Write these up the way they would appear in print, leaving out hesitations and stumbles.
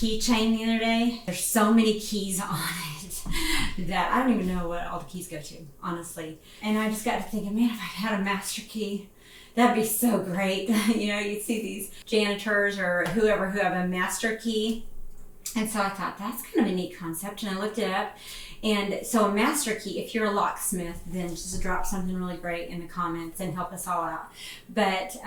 keychain the other day. There's so many keys on it that I don't even know what all the keys go to, honestly. And I just got to thinking, man, if I had a master key, that'd be so great. You see these janitors or whoever who have a master key. And so I thought, that's kind of a neat concept. And I looked it up. And so a master key, if you're a locksmith, then just drop something really great in the comments and help us all out. But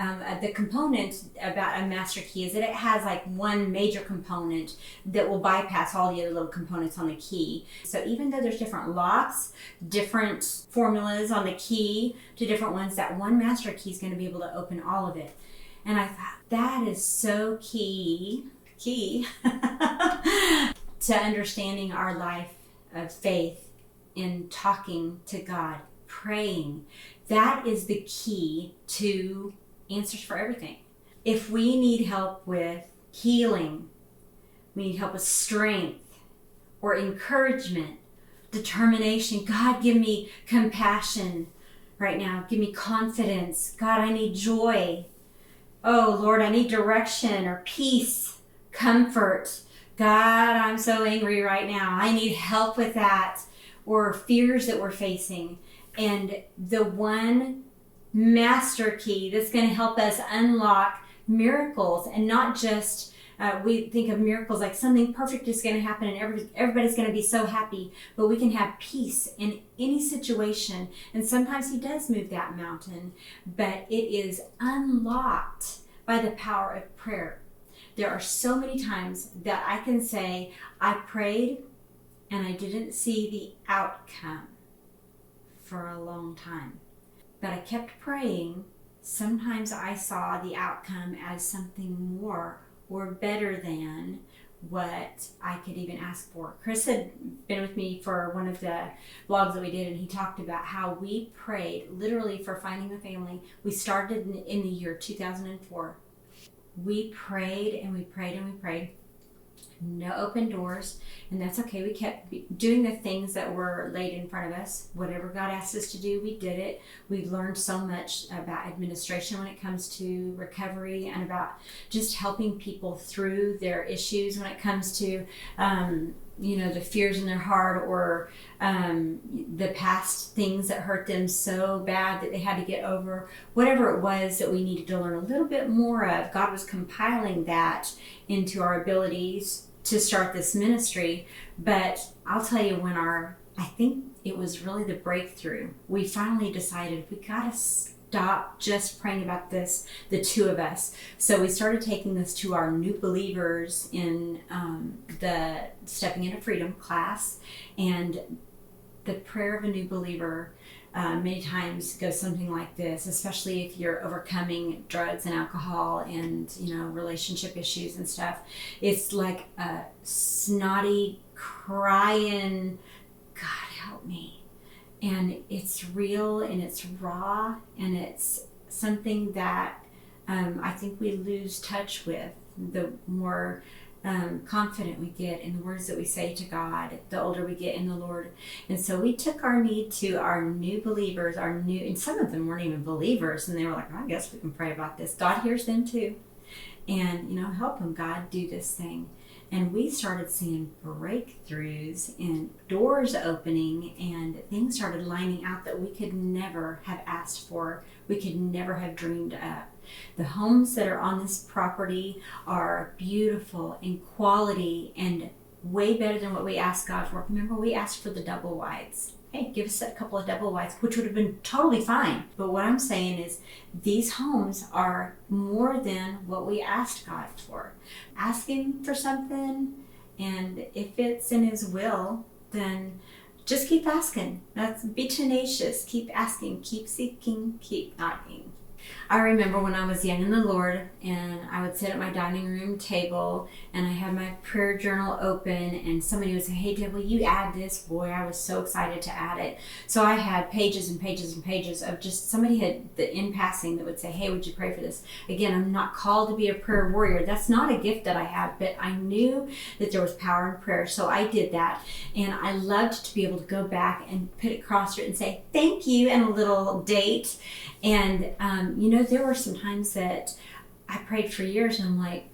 the component about a master key is that it has like one major component that will bypass all the other little components on the key. So even though there's different locks, different formulas on the key to different ones, that one master key is going to be able to open all of it. And I thought, that is so key to understanding our life of faith in talking to God, praying. That is the key to answers for everything. If we need help with healing, we need help with strength or encouragement, determination. God, give me compassion right now. Give me confidence. God, I need joy. Oh, Lord, I need direction or peace, comfort. God, I'm so angry right now. I need help with that. Or fears that we're facing. And the one master key that's going to help us unlock miracles, and not just, we think of miracles like something perfect is going to happen and everybody's going to be so happy, but we can have peace in any situation. And sometimes he does move that mountain, but it is unlocked by the power of prayer. There are so many times that I can say, I prayed and I didn't see the outcome for a long time. But I kept praying. Sometimes I saw the outcome as something more or better than what I could even ask for. Chris had been with me for one of the vlogs that we did, and he talked about how we prayed literally for finding a family. We started in the year 2004. We prayed and we prayed and we prayed. No open doors, and that's okay. We kept doing the things that were laid in front of us. Whatever God asked us to do, we did it. We learned so much about administration when it comes to recovery, and about just helping people through their issues when it comes to the fears in their heart, or the past things that hurt them so bad that they had to get over. Whatever it was that we needed to learn a little bit more of, God was compiling that into our abilities to start this ministry. But I'll tell you, I think it was really the breakthrough. We finally decided we gotta stop just praying about this, the two of us. So we started taking this to our new believers in the Stepping into Freedom class. And the prayer of a new believer many times goes something like this, especially if you're overcoming drugs and alcohol and relationship issues and stuff. It's like a snotty crying, God help me. And it's real and it's raw, and it's something that I think we lose touch with the more confident we get in the words that we say to God, the older we get in the Lord. And so we took our need to our new believers, and some of them weren't even believers, and they were like, I guess we can pray about this. God hears them too. And, help them, God, do this thing. And we started seeing breakthroughs and doors opening, and things started lining out that we could never have asked for. We could never have dreamed up. The homes that are on this property are beautiful in quality and way better than what we asked God for. Remember, we asked for the double wides. Hey, give us a couple of double wides, which would have been totally fine. But what I'm saying is these homes are more than what we asked God for. Ask Him for something, and if it's in His will, then just keep asking. Be tenacious. Keep asking. Keep seeking. Keep knocking. I remember when I was young in the Lord, and I would sit at my dining room table and I had my prayer journal open, and somebody would say, hey Deb, will you add this? Boy, I was so excited to add it. So I had pages and pages and pages of just somebody in passing that would say, hey, would you pray for this? Again, I'm not called to be a prayer warrior. That's not a gift that I have, but I knew that there was power in prayer. So I did that, and I loved to be able to go back and put it across it and say thank you and a little date. And there were some times that I prayed for years and I'm like,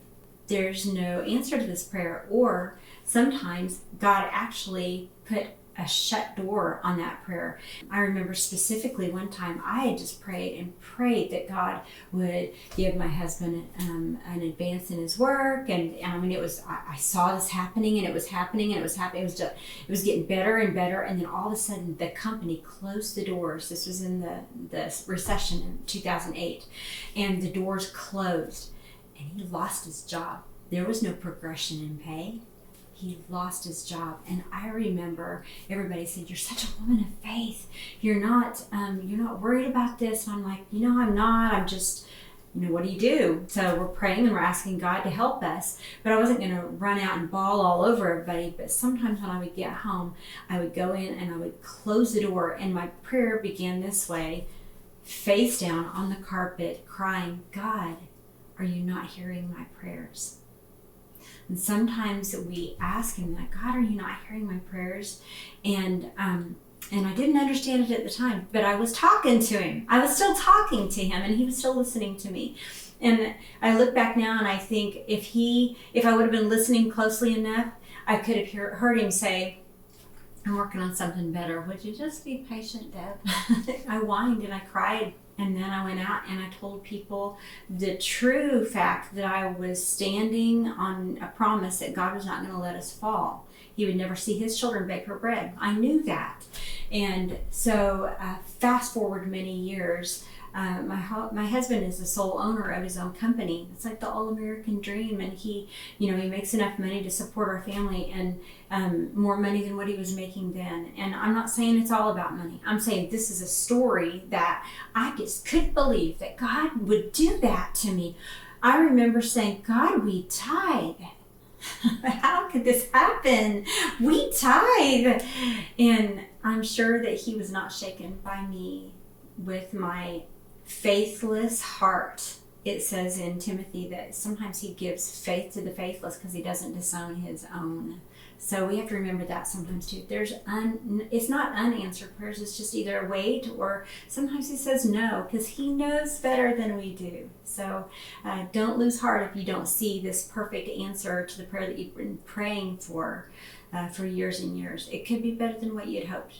there's no answer to this prayer. Or sometimes God actually put a shut door on that prayer. I remember specifically one time I had just prayed and prayed that God would give my husband an advance in his work, and I mean, it was, I saw this happening, and it was happening, and it was happening. It was getting better and better, and then all of a sudden the company closed the doors. This was in the recession in 2008, and the doors closed, and he lost his job. There was no progression in pay. He lost his job. And I remember everybody said, "You're such a woman of faith. You're not worried about this." And I'm like, I'm not. I'm just, what do you do? So we're praying and we're asking God to help us. But I wasn't going to run out and bawl all over everybody. But sometimes when I would get home, I would go in and I would close the door. And my prayer began this way, face down on the carpet, crying, "God, are you not hearing my prayers?" And sometimes we ask him that, "God, are you not hearing my prayers?" And I didn't understand it at the time, but I was talking to him. I was still talking to him, and he was still listening to me. And I look back now and I think if I would have been listening closely enough, I could have heard him say, "I'm working on something better. Would you just be patient, Deb?" I whined and I cried. And then I went out and I told people the true fact that I was standing on a promise that God was not going to let us fall. He would never see his children beg for bread. I knew that. And so fast forward many years, my husband is the sole owner of his own company. It's like the all-American dream, and he makes enough money to support our family, and more money than what he was making then. And I'm not saying it's all about money. I'm saying this is a story that I just couldn't believe that God would do that to me. I remember saying, "God, we tithe. How could this happen? We tithe." And I'm sure that he was not shaken by me with my faithless heart. It says in Timothy that sometimes he gives faith to the faithless because he doesn't disown his own. So we have to remember that sometimes too. It's not unanswered prayers. It's just either wait, or sometimes he says no because he knows better than we do. So don't lose heart if you don't see this perfect answer to the prayer that you've been praying for years and years. It could be better than what you had hoped.